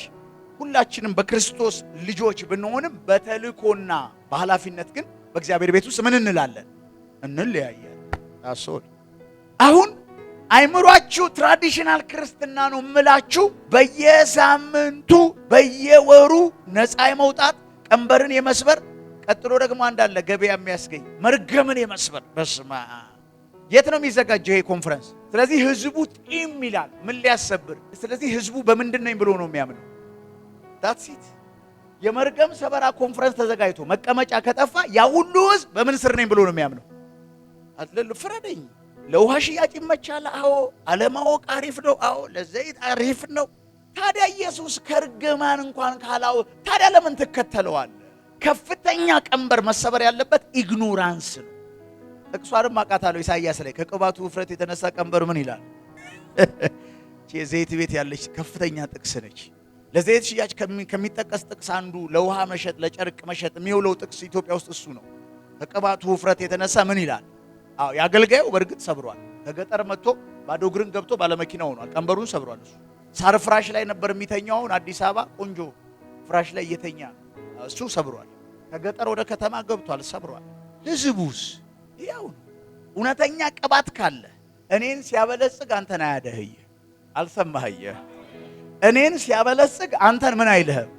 ሁላችንም በክርስቶስ ልጆች ብንሆንም በተልእኮና በኃላፊነት ግን በእግዚአብሔር ቤት ውስጥ ምን እንላለን? እንለያያለን። ታስቡ። አሁን አይምሯችሁ ትራዲሽናል ክርስትና ነው የምላችሁ። በየሳምንቱ በየወሩ ነፃ የመውጣት ቀንበርን የመስበር ቀጥሎ ደግሞ አንዳለ ገበያ የሚያስገኝ መርገምን የመስበር በስማ የት ነው የሚዘጋጀው ይሄ ኮንፈረንስ? ስለዚህ ህዝቡ ጢም ይላል። ምን ሊያሰብር? ስለዚህ ህዝቡ በምንድን ነኝ ብሎ ነው የሚያምነው? ዳትስ ኢት። የመርገም ሰበራ ኮንፈረንስ ተዘጋጅቶ መቀመጫ ከጠፋ ያ ሁሉ ህዝብ በምን ስር ነኝ ብሎ ነው የሚያምነው? አትለሉ ፍረደኝ። ለውሃ ሽያጭ ይመቻል። አዎ። አለማወቅ አሪፍ ነው። አዎ። ለዘይት አሪፍ ነው። ታዲያ ኢየሱስ ከርግማን እንኳን ካላው ታዲያ ለምን ትከተለዋል? ከፍተኛ ቀንበር መሰበር ያለበት ኢግኖራንስ ነው። ጥቅሷንም አቃታለሁ ኢሳይያስ ላይ ከቅባቱ ውፍረት የተነሳ ቀንበር ምን ይላል? ዘይት ቤት ያለች ከፍተኛ ጥቅስ ነች። ለዘይት ሽያጭ ከሚጠቀስ ጥቅስ አንዱ ለውሃ መሸጥ ለጨርቅ መሸጥ የሚውለው ጥቅስ ኢትዮጵያ ውስጥ እሱ ነው። ከቅባቱ ውፍረት የተነሳ ምን ይላል? አዎ ያገልጋዩ በእርግጥ ሰብሯል። ከገጠር መጥቶ ባዶ እግርን ገብቶ ባለመኪና ሆኗል። ቀንበሩን ሰብሯል። እሱ ሳር ፍራሽ ላይ ነበር የሚተኛውን አዲስ አበባ ቆንጆ ፍራሽ ላይ እየተኛ እሱ ሰብሯል። ከገጠር ወደ ከተማ ገብቷል፣ ሰብሯል። ህዝቡስ ያው እውነተኛ ቅባት ካለ እኔን ሲያበለጽግ አንተን አያደህይ። አልሰማህየ? እኔን ሲያበለጽግ አንተን ምን አይልህም።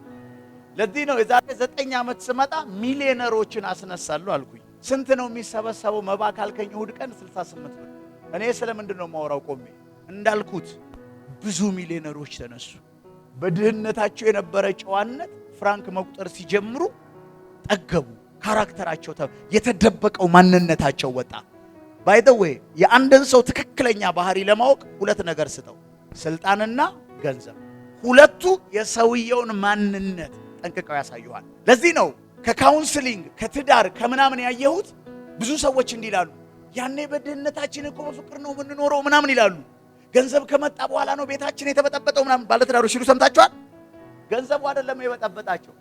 ለዚህ ነው የዛሬ 9 ዓመት ስመጣ ሚሊዮነሮችን አስነሳለሁ አልኩኝ። ስንት ነው የሚሰበሰበው መባ ካልከኝ እሑድ ቀን 68 ብር። እኔ ስለምንድን ነው የማወራው? ቆሜ እንዳልኩት ብዙ ሚሊዮነሮች ተነሱ። በድህነታቸው የነበረ ጨዋነት ፍራንክ መቁጠር ሲጀምሩ ጠገቡ። ካራክተራቸው የተደበቀው ማንነታቸው ወጣ። ባይ ዘ ዌይ የአንድን ሰው ትክክለኛ ባህሪ ለማወቅ 2 ነገር ስጠው፣ ስልጣንና ገንዘብ። ሁለቱ የሰውየውን ማንነት ጠንቅቀው ያሳዩሃል። ለዚህ ነው ከካውንስሊንግ ከትዳር ከምናምን ያየሁት ብዙ ሰዎች እንዲላሉ ያኔ በድህነታችን እኮ በፍቅር ነው የምንኖረው ምናምን ይላሉ። ገንዘብ ከመጣ በኋላ ነው ቤታችን የተበጠበጠው ምናምን ባለትዳሮች ሲሉ ሰምታችኋል። ገንዘቡ አይደለም የበጠበጣቸው።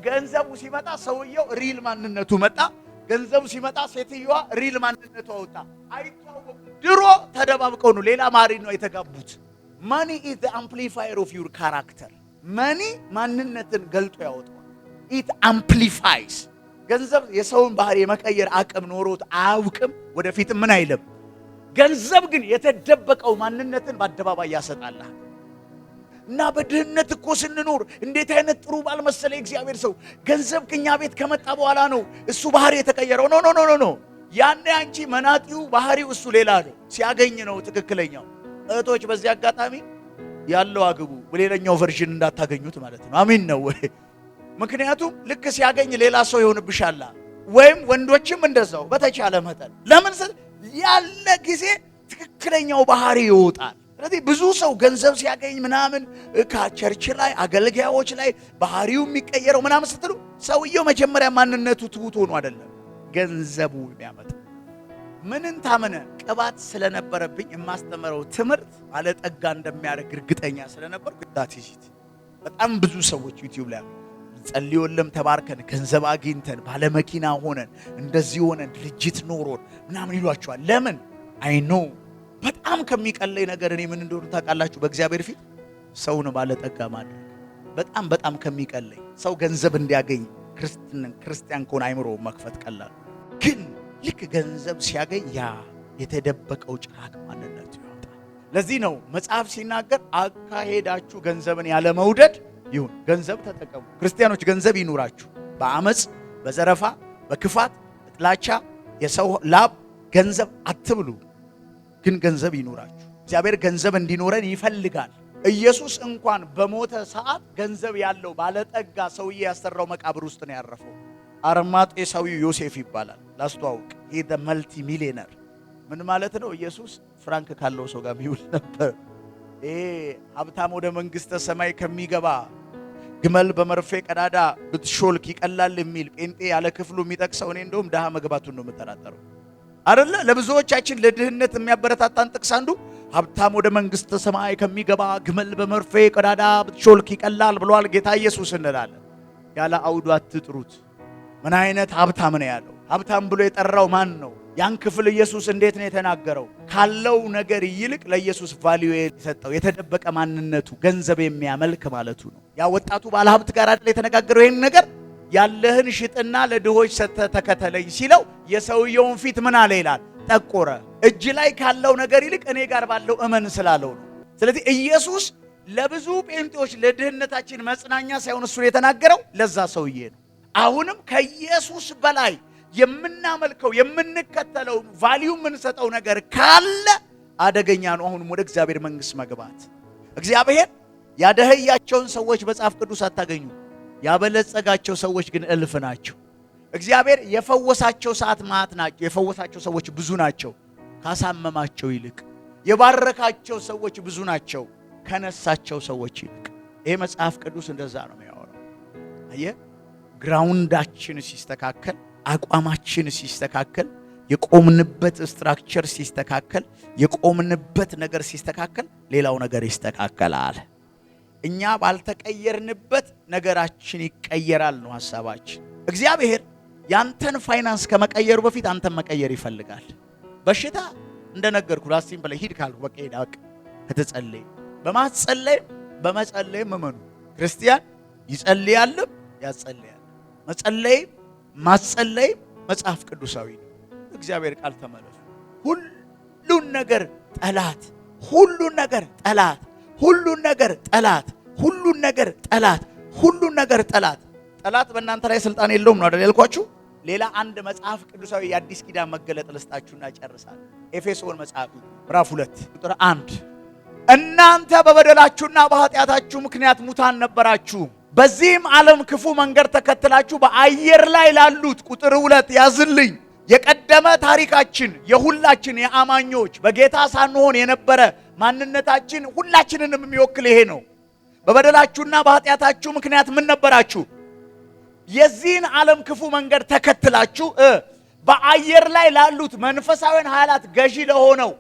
ገንዘቡ ሲመጣ ሰውየው ሪል ማንነቱ መጣ። ገንዘቡ ሲመጣ ሴትዮዋ ሪል ማንነቷ ወጣ። አይተዋወቁም። ድሮ ተደባብቀው ነው ሌላ ማሪ ነው የተጋቡት። ማኒ ኢዝ ዘ አምፕሊፋየር ኦፍ ዩር ካራክተር። ማኒ ማንነትን ገልጦ ያወጣል። ኢት አምፕሊፋይስ። ገንዘብ የሰውን ባህሪ የመቀየር አቅም ኖሮት አያውቅም፣ ወደፊትም ምን አይልም። ገንዘብ ግን የተደበቀው ማንነትን በአደባባይ ያሰጣልሃል። እና በድህነት እኮ ስንኖር እንዴት አይነት ጥሩ ባል መሰለ እግዚአብሔር ሰው። ገንዘብ ከኛ ቤት ከመጣ በኋላ ነው እሱ ባህሪ የተቀየረው። ኖ ኖ ኖ ኖ ኖ። ያኔ አንቺ መናጢው ባህሪው እሱ ሌላ ነው፣ ሲያገኝ ነው ትክክለኛው። እህቶች በዚህ አጋጣሚ ያለው አግቡ፣ በሌላኛው ቨርዥን እንዳታገኙት ማለት ነው። አሚን ነው ወይ? ምክንያቱም ልክ ሲያገኝ ሌላ ሰው ይሆንብሻል። ወይም ወንዶችም እንደዛው በተቻለ መጠን ለምን ያለ ጊዜ ትክክለኛው ባህሪ ይወጣል። ስለዚህ ብዙ ሰው ገንዘብ ሲያገኝ ምናምን ከቸርች ላይ አገልጋዮች ላይ ባህሪው የሚቀየረው ምናምን ስትሉ ሰውየው መጀመሪያ ማንነቱ ትሁት ሆኖ አይደለም ገንዘቡ የሚያመጣ። ምንን ታመነ? ቅባት ስለነበረብኝ የማስተምረው ትምህርት ባለጠጋ እንደሚያደርግ እርግጠኛ ስለነበርኩ ዳትይት። በጣም ብዙ ሰዎች ዩቲዩብ ላይ ጸልዮለም ተባርከን ገንዘብ አግኝተን ባለመኪና ሆነን እንደዚህ ሆነን ድርጅት ኖሮን ምናምን ይሏቸዋል። ለምን? አይ ኖ በጣም ከሚቀለኝ ነገር እኔ ምን እንደሆነ ታውቃላችሁ? በእግዚአብሔር ፊት ሰውን ባለጠጋ ማድረግ በጣም በጣም ከሚቀለኝ። ሰው ገንዘብ እንዲያገኝ ክርስቲያን ከሆነ አይምሮ መክፈት ቀላል፣ ግን ልክ ገንዘብ ሲያገኝ ያ የተደበቀው ጭራቅ ማንነቱ ይወጣል። ለዚህ ነው መጽሐፍ ሲናገር አካሄዳችሁ ገንዘብን ያለ መውደድ ይሁን። ገንዘብ ተጠቀሙ። ክርስቲያኖች ገንዘብ ይኑራችሁ። በአመጽ በዘረፋ በክፋት በጥላቻ የሰው ላብ ገንዘብ አትብሉ፣ ግን ገንዘብ ይኑራችሁ። እግዚአብሔር ገንዘብ እንዲኖረን ይፈልጋል። ኢየሱስ እንኳን በሞተ ሰዓት ገንዘብ ያለው ባለጠጋ ሰውዬ ያሰራው መቃብር ውስጥ ነው ያረፈው። አርማጤሳዊው ዮሴፍ ይባላል። ላስተዋውቅ፣ ይሄ መልቲ ሚሊየነር ምን ማለት ነው? ኢየሱስ ፍራንክ ካለው ሰው ጋር ቢውል ነበር። ይሄ ሀብታም ወደ መንግስተ ሰማይ ከሚገባ ግመል በመርፌ ቀዳዳ ብትሾልክ ይቀላል የሚል ጴንጤ ያለ ክፍሉ የሚጠቅሰው እኔ እንደውም ድሃ መግባቱን ነው የምጠራጠረው አይደለ? ለብዙዎቻችን ለድህነት የሚያበረታታን ጥቅስ አንዱ ሀብታም ወደ መንግስተ ሰማይ ከሚገባ ግመል በመርፌ ቀዳዳ ብትሾልክ ይቀላል ብሏል ጌታ ኢየሱስ እንላለን። ያለ አውዱ አትጥሩት። ምን አይነት ሀብታም ነው ያለው? ሀብታም ብሎ የጠራው ማን ነው? ያን ክፍል ኢየሱስ እንዴት ነው የተናገረው? ካለው ነገር ይልቅ ለኢየሱስ ቫልዩ የሰጠው የተደበቀ ማንነቱ ገንዘብ የሚያመልክ ማለቱ ነው። ያ ወጣቱ ባለሀብት ጋር አይደል የተነጋገረው ይሄን ነገር? ያለህን ሽጥና ለድሆች ሰጥተህ ተከተለኝ ሲለው የሰውየውን ፊት ምን አለ ይላል? ጠቆረ። እጅ ላይ ካለው ነገር ይልቅ እኔ ጋር ባለው እመን ስላለው ነው። ስለዚህ ኢየሱስ ለብዙ ጴንጤዎች ለድህነታችን መጽናኛ ሳይሆን እሱ የተናገረው ለዛ ሰውዬ ነው። አሁንም ከኢየሱስ በላይ የምናመልከው የምንከተለው ቫልዩ የምንሰጠው ነገር ካለ አደገኛ ነው። አሁንም ወደ እግዚአብሔር መንግሥት መግባት። እግዚአብሔር ያደህያቸውን ሰዎች መጽሐፍ ቅዱስ አታገኙ። ያበለጸጋቸው ሰዎች ግን እልፍ ናቸው። እግዚአብሔር የፈወሳቸው ሰዓት ማት ናቸው። የፈወሳቸው ሰዎች ብዙ ናቸው ካሳመማቸው ይልቅ። የባረካቸው ሰዎች ብዙ ናቸው ከነሳቸው ሰዎች ይልቅ። ይሄ መጽሐፍ ቅዱስ እንደዛ ነው የሚያወራው። አየህ፣ ግራውንዳችን ሲስተካከል፣ አቋማችን ሲስተካከል፣ የቆምንበት ስትራክቸር ሲስተካከል፣ የቆምንበት ነገር ሲስተካከል፣ ሌላው ነገር ይስተካከላል። እኛ ባልተቀየርንበት ነገራችን ይቀየራል ነው ሐሳባችን። እግዚአብሔር ያንተን ፋይናንስ ከመቀየሩ በፊት አንተን መቀየር ይፈልጋል። በሽታ እንደነገርኩ ላስቲም በላይ ሂድ ካልኩ በቃ ሄድ አቅ ከተጸለይ በማጸለይ በመጸለይ መመኑ ክርስቲያን ይጸልያልም ያጸልያል። መጸለይ ማጸለይ መጽሐፍ ቅዱሳዊ ነው። እግዚአብሔር ቃል ተመለሱ። ሁሉን ነገር ጠላት፣ ሁሉን ነገር ጠላት፣ ሁሉን ነገር ጠላት፣ ሁሉን ነገር ጠላት፣ ሁሉን ነገር ጠላት። ጠላት በእናንተ ላይ ስልጣን የለውም ነው አይደል ያልኳችሁ? ሌላ አንድ መጽሐፍ ቅዱሳዊ የአዲስ ኪዳን መገለጥ ልስጣችሁና ጨርሳለሁ። ኤፌሶን መጽሐፍ ምዕራፍ 2 ቁጥር 1 እናንተ በበደላችሁና በኃጢአታችሁ ምክንያት ሙታን ነበራችሁ፣ በዚህም ዓለም ክፉ መንገድ ተከትላችሁ በአየር ላይ ላሉት ቁጥር 2 ያዝልኝ የቀደመ ታሪካችን የሁላችን የአማኞች በጌታ ሳንሆን የነበረ ማንነታችን ሁላችንንም የሚወክል ይሄ ነው። በበደላችሁና በኃጢአታችሁ ምክንያት ምን ነበራችሁ? የዚህን ዓለም ክፉ መንገድ ተከትላችሁ በአየር ላይ ላሉት መንፈሳዊን ኃይላት ገዢ ለሆነው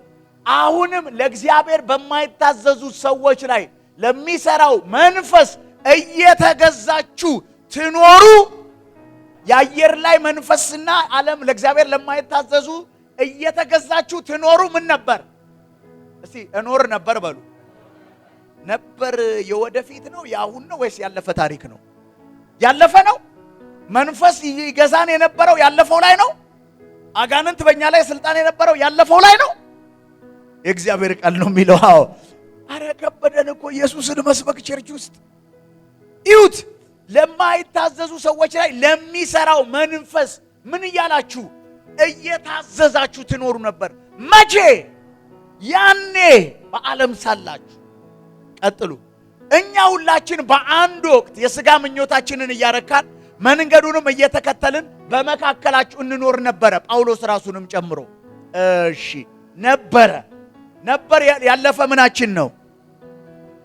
አሁንም ለእግዚአብሔር በማይታዘዙ ሰዎች ላይ ለሚሰራው መንፈስ እየተገዛችሁ ትኖሩ። የአየር ላይ መንፈስና ዓለም ለእግዚአብሔር ለማይታዘዙ እየተገዛችሁ ትኖሩ። ምን ነበር? እስቲ እኖር ነበር በሉ። ነበር የወደፊት ነው የአሁን ነው ወይስ ያለፈ ታሪክ ነው? ያለፈ ነው። መንፈስ ይገዛን የነበረው ያለፈው ላይ ነው። አጋንንት በእኛ ላይ ስልጣን የነበረው ያለፈው ላይ ነው። የእግዚአብሔር ቃል ነው የሚለው። አዎ፣ አረ ከበደን እኮ ኢየሱስን መስበክ ቸርች ውስጥ ይሁት ለማይታዘዙ ሰዎች ላይ ለሚሰራው መንፈስ ምን እያላችሁ እየታዘዛችሁ ትኖሩ ነበር። መቼ? ያኔ በዓለም ሳላችሁ። ቀጥሉ። እኛ ሁላችን በአንድ ወቅት የሥጋ ምኞታችንን እያረካን መንገዱንም እየተከተልን በመካከላችሁ እንኖር ነበረ። ጳውሎስ ራሱንም ጨምሮ እሺ ነበር ያለፈ ምናችን ነው።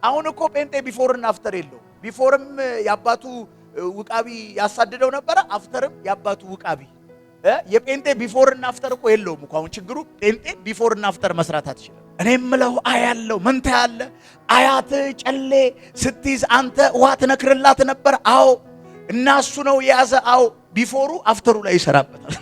አሁን እኮ ጴንጤ ቢፎርና አፍተር የለው። ቢፎርም የአባቱ ውቃቢ ያሳድደው ነበረ፣ አፍተርም የአባቱ ውቃቢ። የጴንጤ ቢፎርና አፍተር እኮ የለውም እኮ። አሁን ችግሩ ጴንጤ ቢፎርና አፍተር መስራት አትችልም። እኔ የምለው አያለው ምን ታያለ? አያት ጨሌ ስትይዝ አንተ ውሃ ትነክርላት ነበር። አዎ፣ እና እሱ ነው የያዘ። አዎ፣ ቢፎሩ አፍተሩ ላይ ይሰራበታል።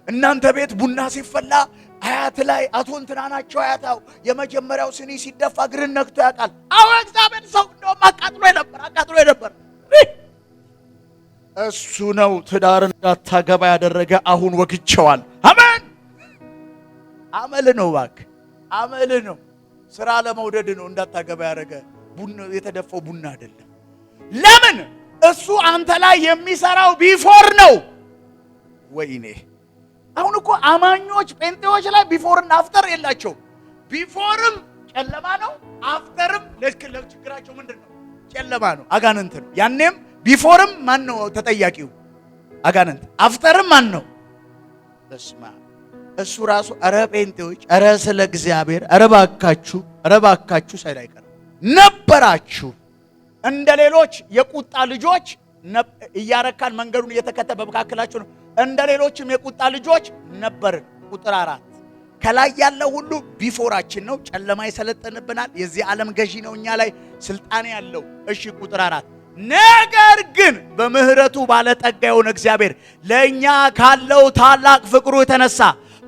እናንተ ቤት ቡና ሲፈላ አያት ላይ አቶ እንትና ናቸው አያታው የመጀመሪያው ስኒ ሲደፋ እግርን ነክቶ ያውቃል። አዎ፣ እግዚአብሔር ሰው እንደውም አቃጥሎ ነበር። እሱ ነው ትዳርን እንዳታገባ ያደረገ። አሁን ወግቸዋል። አሜን። አመል ነው እባክህ፣ አመል ነው። ስራ ለመውደድ ነው እንዳታገባ ያደረገ። ቡና የተደፋው ቡና አይደለም። ለምን? እሱ አንተ ላይ የሚሰራው ቢፎር ነው። ወይኔ አሁን እኮ አማኞች ጴንጤዎች ላይ ቢፎርና አፍተር የላቸውም። ቢፎርም ጨለማ ነው፣ አፍተርም ለችግራቸው ምንድን ነው? ጨለማ ነው፣ አጋንንት ነው። ያኔም ቢፎርም ማን ነው ተጠያቂው? አጋንንት። አፍተርም ማን ነው? በስማ እሱ ራሱ። ኧረ ጴንጤዎች፣ ኧረ ስለ እግዚአብሔር፣ ኧረ ባካችሁ ሳይል አይቀርም ነበራችሁ እንደ ሌሎች የቁጣ ልጆች እያረካን መንገዱን እየተከተለ በመካከላችሁ ነው። እንደ ሌሎችም የቁጣ ልጆች ነበርን። ቁጥር 4 ከላይ ያለው ሁሉ ቢፎራችን ነው። ጨለማ ይሰለጥንብናል። የዚህ ዓለም ገዢ ነው እኛ ላይ ስልጣን ያለው። እሺ ቁጥር 4 ነገር ግን በምህረቱ ባለጠጋ የሆነ እግዚአብሔር ለእኛ ካለው ታላቅ ፍቅሩ የተነሳ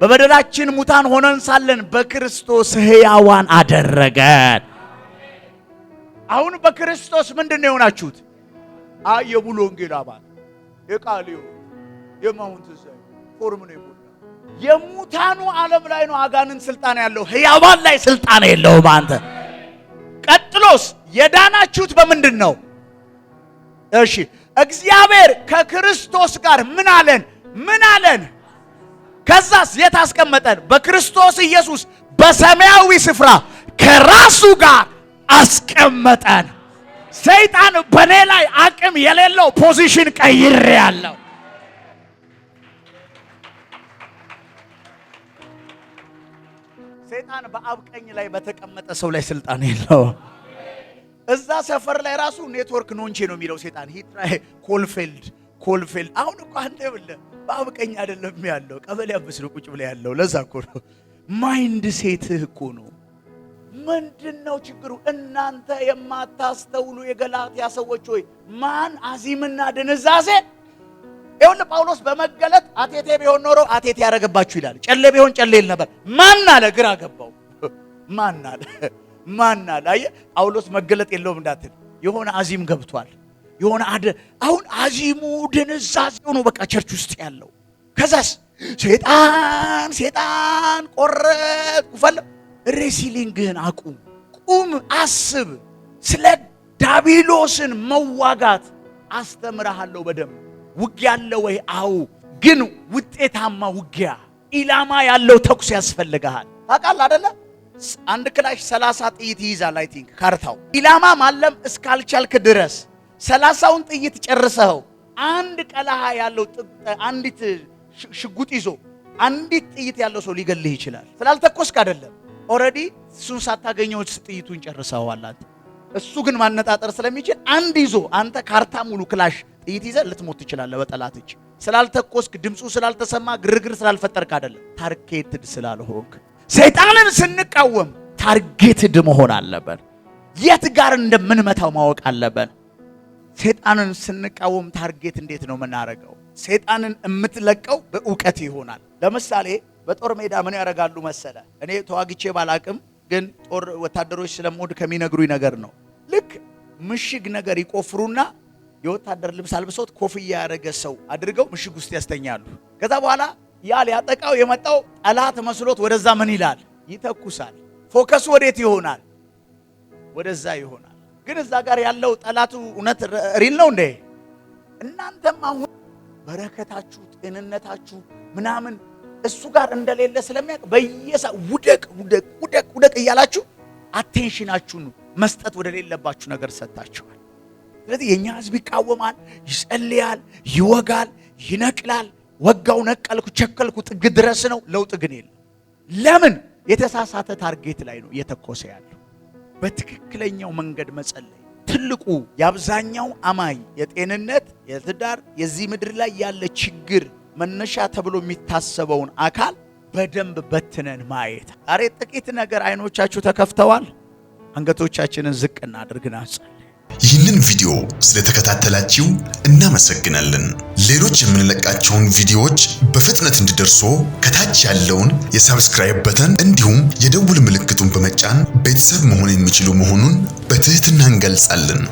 በበደላችን ሙታን ሆነን ሳለን በክርስቶስ ሕያዋን አደረገን። አሁን በክርስቶስ ምንድነው የሆናችሁት? የሙሉ ወንጌል አባል፣ የቃልዮ የማውንት ዘይ ፎርም ነው የሞላ የሙታኑ ዓለም ላይ ነው አጋንንት ስልጣን ያለው፣ ሕያዋን ላይ ስልጣን የለውም። አንተ ቀጥሎስ የዳናችሁት በምንድን ነው? እሺ እግዚአብሔር ከክርስቶስ ጋር ምን አለን? ከዛስ የት አስቀመጠን? በክርስቶስ ኢየሱስ በሰማያዊ ስፍራ ከራሱ ጋር አስቀመጠን። ሰይጣን በኔ ላይ አቅም የሌለው ፖዚሽን ቀይሬያለሁ። ሰይጣን በአብ ቀኝ ላይ በተቀመጠ ሰው ላይ ስልጣን የለው። እዛ ሰፈር ላይ ራሱ ኔትወርክ ኖንቼ ነው የሚለው ሰይጣን። ሂትራይ ኮልፌልድ አሁን እኮ አንተ ብለህ በአብ ቀኝ አይደለም ያለው፣ ቀበሌ አብስ ነው ቁጭ ብለህ ያለው። ለዛ እኮ ነው ማይንድ ሴትህ እኮ ነው። ምንድነው ችግሩ? እናንተ የማታስተውሉ የገላትያ ሰዎች ሆይ ማን አዚምና ድንዛዜ። ይኸውልህ ጳውሎስ በመገለጥ አቴቴ ቢሆን ኖሮ አቴቴ ያደረገባችሁ ይላል። ጨሌ ቢሆን ጨሌ ይል ነበር። ማን አለ? ግራ ገባው። ማን አለ? አየህ ጳውሎስ መገለጥ የለውም እንዳትል፣ የሆነ አዚም ገብቷል። የሆነ አሁን አዚሙ ድንዛዜው ነው በቃ ቸርች ውስጥ ያለው። ከዛስ ሰይጣን ቆረጥ ኩፈለ ሬሲሊንግህን አቁም፣ ቁም፣ አስብ። ስለ ዳቢሎስን መዋጋት አስተምርሃለሁ በደንብ። ውጊያ አለ ወይ? አዎ፣ ግን ውጤታማ ውጊያ፣ ኢላማ ያለው ተኩስ ያስፈልግሃል። ታውቃለህ አይደለ? አንድ ክላሽ 30 ጥይት ይይዛል። አይ ቲንክ ካርታው ኢላማ ማለም እስካልቻልክ ድረስ 30ውን ጥይት ጨርሰው አንድ ቀለሃ ያለው አንዲት ሽጉጥ ይዞ አንዲት ጥይት ያለው ሰው ሊገልህ ይችላል። ስላልተኮስክ አይደለም። ኦሬዲ እሱን ሳታገኘው ጥይቱን ጨርሰዋል አንተ። እሱ ግን ማነጣጠር ስለሚችል አንድ ይዞ አንተ ካርታ ሙሉ ክላሽ ጥይት ይዘህ ልትሞት ትችላለህ በጠላት እጅ። ስላልተኮስክ፣ ድምፁ ስላልተሰማ፣ ግርግር ስላልፈጠርክ አይደለም፣ ታርጌትድ ስላልሆንክ። ሰይጣንን ስንቃወም ታርጌትድ መሆን አለበት። የት ጋር እንደምንመታው ማወቅ አለበት። ሰይጣንን ስንቃወም ታርጌት እንዴት ነው የምናደርገው? ሰይጣንን የምትለቀው በእውቀት ይሆናል። ለምሳሌ በጦር ሜዳ ምን ያደርጋሉ መሰለ? እኔ ተዋግቼ ባላቅም ግን ጦር ወታደሮች ስለምወድ ከሚነግሩኝ ነገር ነው። ልክ ምሽግ ነገር ይቆፍሩና የወታደር ልብስ አልብሶት ኮፍያ ያደረገ ሰው አድርገው ምሽግ ውስጥ ያስተኛሉ። ከዛ በኋላ ያ ሊያጠቃው የመጣው ጠላት መስሎት ወደዛ ምን ይላል? ይተኩሳል። ፎከሱ ወዴት ይሆናል? ወደዛ ይሆናል። ግን እዛ ጋር ያለው ጠላቱ እውነት ሪል ነው እንዴ? እናንተም አሁን በረከታችሁ፣ ጤንነታችሁ ምናምን እሱ ጋር እንደሌለ ስለሚያውቅ በየሳ ውደቅ እያላችሁ አቴንሽናችሁን መስጠት ወደ ሌለባችሁ ነገር ሰጣችኋል። ስለዚህ የኛ ህዝብ ይቃወማል፣ ይጸልያል፣ ይወጋል፣ ይነቅላል። ወጋው፣ ነቀልኩ፣ ቸከልኩ ጥግ ድረስ ነው። ለውጥ ግን የለም። ለምን? የተሳሳተ ታርጌት ላይ ነው እየተኮሰ ያለው። በትክክለኛው መንገድ መጸለይ ትልቁ የአብዛኛው አማኝ የጤንነት፣ የትዳር፣ የዚህ ምድር ላይ ያለ ችግር መነሻ ተብሎ የሚታሰበውን አካል በደንብ በትነን ማየት። ዛሬ ጥቂት ነገር አይኖቻችሁ ተከፍተዋል። አንገቶቻችንን ዝቅ እናድርግና እንጸልይ። ይህንን ቪዲዮ ስለተከታተላችሁ እናመሰግናለን። ሌሎች የምንለቃቸውን ቪዲዮዎች በፍጥነት እንዲደርሱ ከታች ያለውን የሰብስክራይብ በተን እንዲሁም የደውል ምልክቱን በመጫን ቤተሰብ መሆን የሚችሉ መሆኑን በትህትና እንገልጻለን።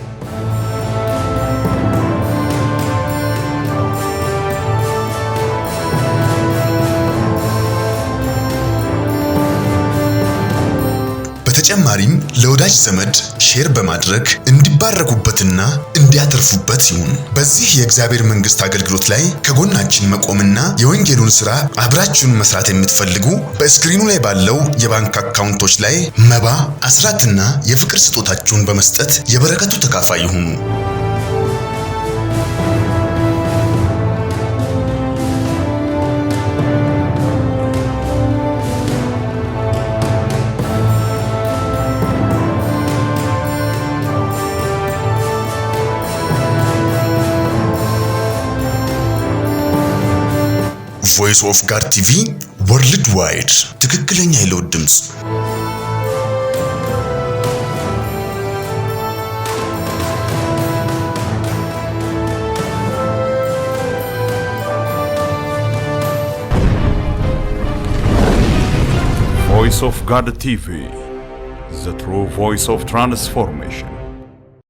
በተጨማሪም ለወዳጅ ዘመድ ሼር በማድረግ እንዲባረኩበትና እንዲያተርፉበት ይሁን። በዚህ የእግዚአብሔር መንግስት አገልግሎት ላይ ከጎናችን መቆምና የወንጌሉን ሥራ አብራችሁን መስራት የምትፈልጉ በስክሪኑ ላይ ባለው የባንክ አካውንቶች ላይ መባ፣ አስራትና የፍቅር ስጦታችሁን በመስጠት የበረከቱ ተካፋይ ይሁኑ። ቮይስ ኦፍ ጋድ ቲቪ ወርልድ ዋይድ፣ ትክክለኛ የለውጥ ድምፅ። Voice of God TV, the true voice of transformation.